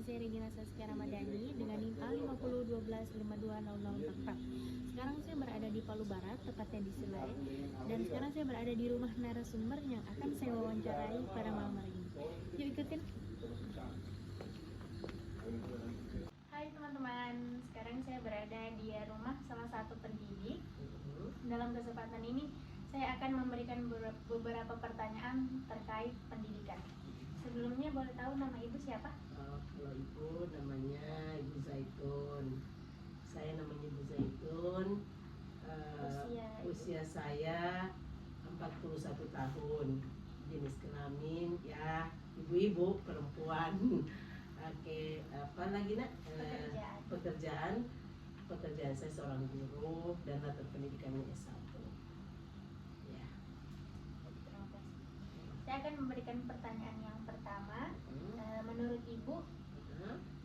saya Regina Saskia Ramadhani dengan NIM A5012520044. Sekarang saya berada di Palu Barat, tepatnya di Silai, dan sekarang saya berada di rumah narasumber yang akan saya wawancarai pada malam hari ini. Yuk ikutin. Hai teman-teman, sekarang saya berada di rumah salah satu pendidik. Dalam kesempatan ini saya akan memberikan beberapa pertanyaan terkait pendidikan. Sebelumnya boleh tahu nama ibu siapa? Kalau ibu namanya Ibu Zaitun. Saya namanya Ibu Zaitun. Usia saya 41 tahun. Jenis kelamin ya ibu-ibu perempuan. Oke, apa lagi nak? Pekerjaan saya seorang guru dan latar pendidikannya S1. Ya. Terima kasih. Saya akan memberikan pertanyaan yang pertama. Menurut ibu,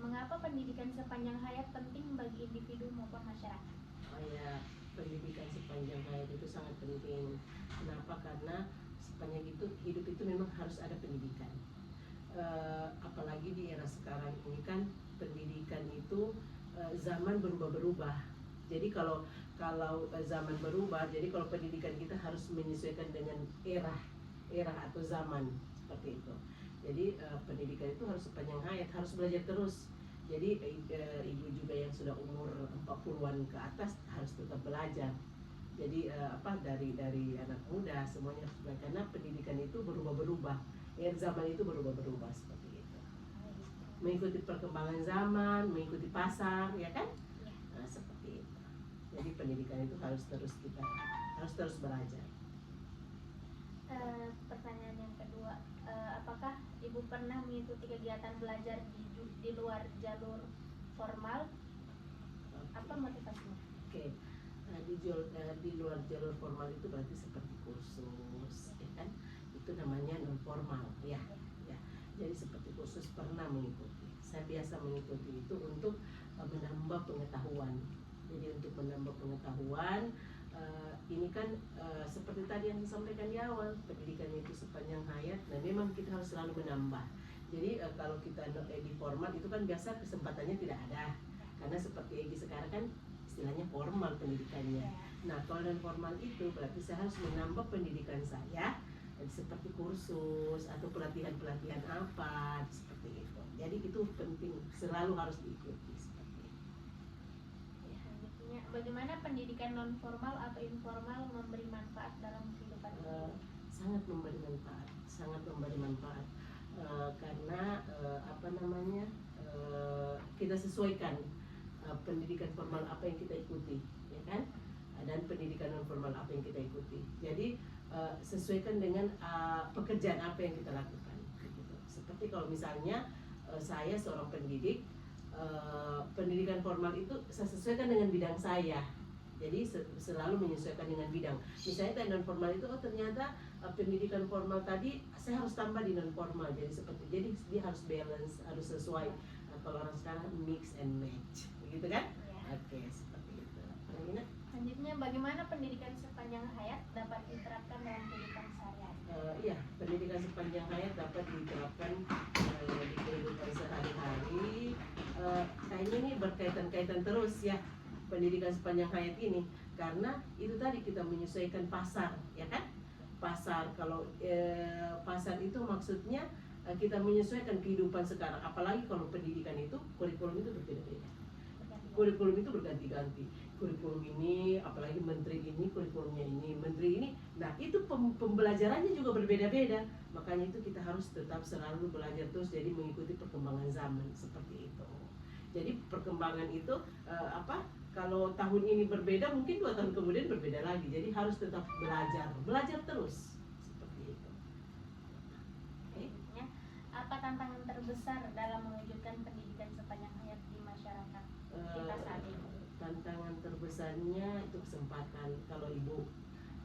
mengapa pendidikan sepanjang hayat penting bagi individu maupun masyarakat? Oh ya, pendidikan sepanjang hayat itu sangat penting. Kenapa? Karena sepanjang hidup itu memang harus ada pendidikan. Apalagi di era sekarang ini kan pendidikan itu zaman berubah-berubah. Jadi kalau zaman berubah, jadi kalau pendidikan kita harus menyesuaikan dengan era atau zaman seperti itu. Jadi pendidikan itu harus sepanjang hayat, harus belajar terus. Jadi ibu juga yang sudah umur 40-an ke atas harus tetap belajar. Jadi dari anak muda semuanya harus belajar karena pendidikan itu berubah-berubah. Zaman itu berubah-berubah seperti itu. Mengikuti perkembangan zaman, mengikuti pasar, ya kan? Nah, seperti itu. Jadi pendidikan itu harus terus belajar. Pertanyaan yang kedua, apakah ibu pernah mengikuti kegiatan belajar di luar jalur formal? Apa motivasinya? Oke. Di luar jalur formal itu berarti seperti kursus, ya kan? Itu namanya non formal, ya. Jadi seperti kursus pernah mengikuti. Saya biasa mengikuti itu untuk menambah pengetahuan. Jadi untuk menambah pengetahuan, ini kan seperti tadi yang disampaikan di awal, pendidikan itu sepanjang hayat, dan memang kita harus selalu menambah. Jadi kalau kita di formal itu kan biasa kesempatannya tidak ada, karena seperti Egi sekarang kan istilahnya formal pendidikannya. Nah kalau non formal itu berarti saya harus menambah pendidikan saya seperti kursus atau pelatihan apa seperti itu. Jadi itu penting, selalu harus diikuti seperti itu. Ya. Bagaimana pendidikan non formal atau informal memberi manfaat dalam kehidupan? Sangat memberi manfaat, karena kita sesuaikan pendidikan formal apa yang kita ikuti, ya kan? Dan pendidikan non formal apa yang kita ikuti. Jadi sesuaikan dengan pekerjaan apa yang kita lakukan. Gitu. Seperti kalau misalnya saya seorang pendidik, pendidikan formal itu saya sesuaikan dengan bidang saya. Jadi selalu menyesuaikan dengan bidang. Misalnya non formal itu ternyata pendidikan formal tadi saya harus tambah di non formal. Jadi dia harus balance, harus sesuai. Kalau orang sekarang mix and match, begitu kan? Ya. Oke, seperti itu. Selanjutnya, bagaimana pendidikan sepanjang hayat dapat diterapkan dalam kehidupan sehari-hari? Iya, pendidikan sepanjang hayat dapat diterapkan di kehidupan sehari-hari. Kayaknya ini berkaitan terus ya, pendidikan sepanjang hayat ini, karena itu tadi kita menyesuaikan pasar, ya kan? Pasar, kalau pasar itu maksudnya kita menyesuaikan kehidupan sekarang, apalagi kalau pendidikan itu kurikulum itu berbeda-beda. Kurikulum itu berganti-ganti. Kurikulum ini, apalagi menteri ini, kurikulumnya ini, menteri ini. Nah, itu pembelajarannya juga berbeda-beda. Makanya itu kita harus tetap selalu belajar terus, jadi mengikuti perkembangan zaman seperti itu. Jadi perkembangan itu kalau tahun ini berbeda, mungkin 2 tahun kemudian berbeda lagi. Jadi harus tetap belajar terus seperti itu. Okay. Apa tantangan terbesar dalam mewujudkan pendidikan sepanjang hayat di masyarakat kita saat ini? Tantangan terbesarnya itu kesempatan. Kalau ibu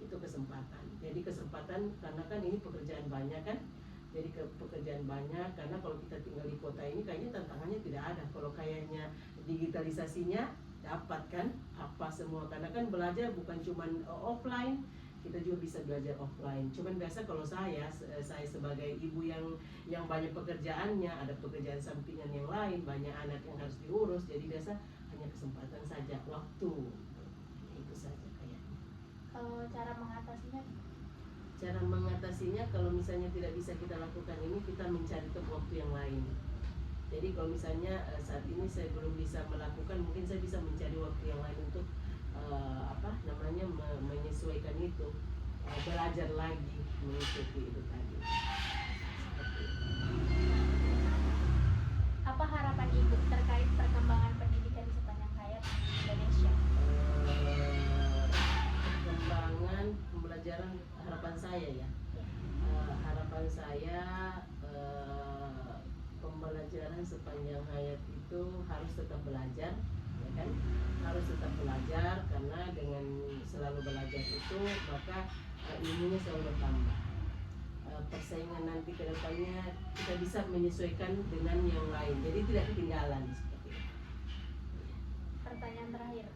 itu kesempatan. Jadi kesempatan karena kan ini pekerjaan banyak kan. Jadi pekerjaan banyak, karena kalau kita tinggal di kota ini kayaknya tantangannya tidak ada. Kalau kayaknya digitalisasinya dapat kan apa semua, karena kan belajar bukan cuma offline, kita juga bisa belajar offline. Cuman biasa kalau saya sebagai ibu yang banyak pekerjaannya, ada pekerjaan sampingan yang lain, banyak anak yang harus diurus, jadi biasa hanya kesempatan saja, waktu. Itu saja kayaknya. Kalau cara mengatasinya, Cara mengatasinya kalau misalnya tidak bisa kita lakukan ini, kita mencari waktu yang lain. Jadi kalau misalnya saat ini saya belum bisa melakukan, mungkin saya bisa mencari waktu yang lain untuk menyesuaikan itu, belajar lagi mengikuti itu tadi. Seperti itu. apa harapan Ibu terkait perkembangan pendidikan di sepanjang hayat Indonesia? Perkembangan pembelajaran, harapan saya ya. Harapan saya pembelajaran sepanjang hayat itu harus tetap belajar, ya kan? Harus tetap belajar, karena dengan selalu belajar itu maka ilmunya selalu bertambah. Persaingan nanti ke depannya kita bisa menyesuaikan dengan yang lain, jadi tidak ketinggalan seperti itu. Pertanyaan terakhir,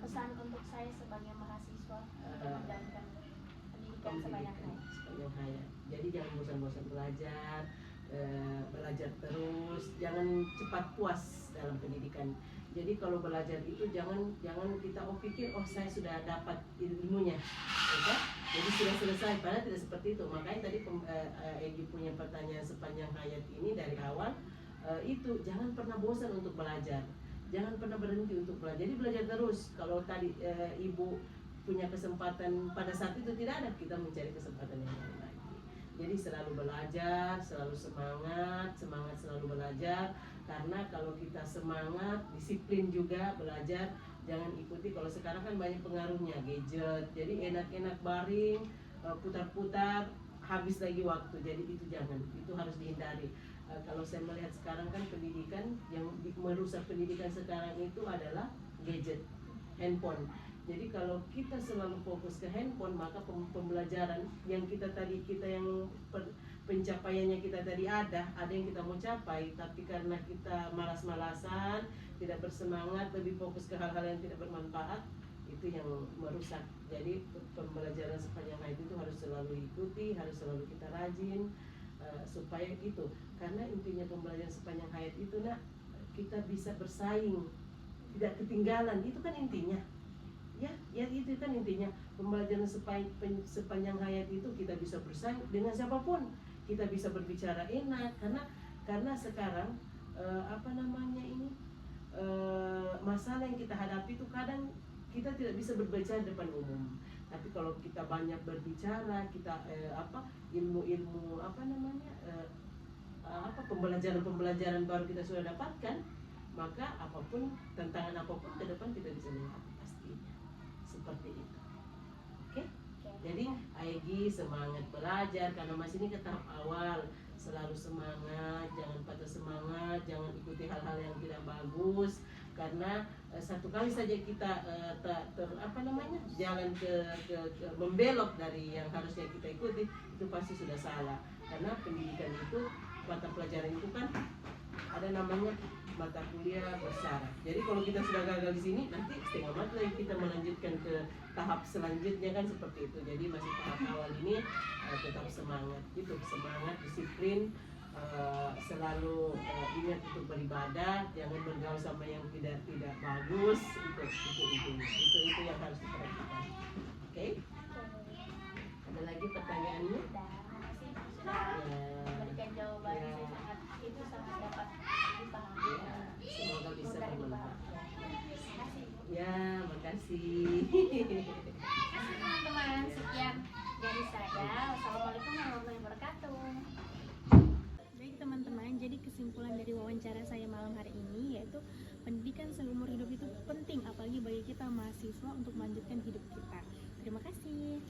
pesan untuk saya sebagai mahasiswa untuk menjalankan pendidikan sepanjang hayat. Sepanjang hayat. Jadi jangan bosan-bosan belajar, belajar terus, jangan cepat puas dalam pendidikan. Jadi kalau belajar itu jangan kita pikir saya sudah dapat ilmunya, ya. Jadi sudah selesai, padahal tidak seperti itu. Makanya tadi Egy punya pertanyaan sepanjang hayat ini dari awal, itu jangan pernah bosan untuk belajar, jangan pernah berhenti untuk belajar. Jadi belajar terus. Kalau tadi Ibu punya kesempatan pada saat itu tidak ada, kita mencari kesempatan yang lain lagi. Jadi selalu belajar, selalu semangat selalu belajar. Karena kalau kita semangat, disiplin juga belajar, jangan ikuti. Kalau sekarang kan banyak pengaruhnya gadget, jadi enak-enak baring, putar-putar, habis lagi waktu. Jadi itu jangan, itu harus dihindari. Kalau saya melihat sekarang kan pendidikan yang merusak pendidikan sekarang itu adalah gadget, handphone. Jadi kalau kita selalu fokus ke handphone, maka pembelajaran yang pencapaiannya kita tadi ada yang kita mau capai, tapi karena kita malas-malasan, tidak bersemangat, lebih fokus ke hal-hal yang tidak bermanfaat, itu yang merusak. Jadi pembelajaran sepanjang hayat itu harus selalu ikuti, harus selalu kita rajin, supaya itu, karena intinya pembelajaran sepanjang hayat itu kita bisa bersaing, tidak ketinggalan, itu kan intinya. Ya itu kan intinya. Pembelajaran sepanjang hayat itu kita bisa bersaing dengan siapapun, kita bisa berbicara enak, karena sekarang masalah yang kita hadapi itu kadang kita tidak bisa berbicara depan umum. Tapi kalau kita banyak berbicara, kita ilmu pembelajaran baru kita sudah dapatkan, maka tantangan apapun ke depan kita bisa lewati pastinya. Seperti itu. Oke? Jadi Egy semangat belajar, karena masih ini ke tahap awal. Selalu semangat, jangan patah semangat, jangan ikuti hal-hal yang tidak bagus. Karena satu kali saja kita jalan ke membelok dari yang harusnya kita ikuti, itu pasti sudah salah. Karena pendidikan itu, mata pelajaran itu kan ada namanya mata kuliah bersyarat. Jadi kalau kita sudah gagal di sini, nanti setengah mati lagi kita melanjutkan ke tahap selanjutnya, kan seperti itu. Jadi masih tahap awal ini tetap semangat, semangat, disiplin, selalu ingat untuk beribadah, jangan bergaul sama yang tidak bagus. Itu yang harus diperhatikan. Oke? Ada lagi pertanyaannya? Makasih sudah memberikan jawaban. Itu sangat dapat dipahami. Semoga bisa bermanfaat. Ya, makasih. Makasih teman-teman. Sekian dari saya. Wassalamualaikum warahmatullahi wabarakatuh. Baik teman-teman, jadi kesimpulan dari wawancara saya malam hari ini yaitu pendidikan seumur hidup itu penting, apalagi bagi kita mahasiswa untuk melanjutkan hidup kita. Terima kasih.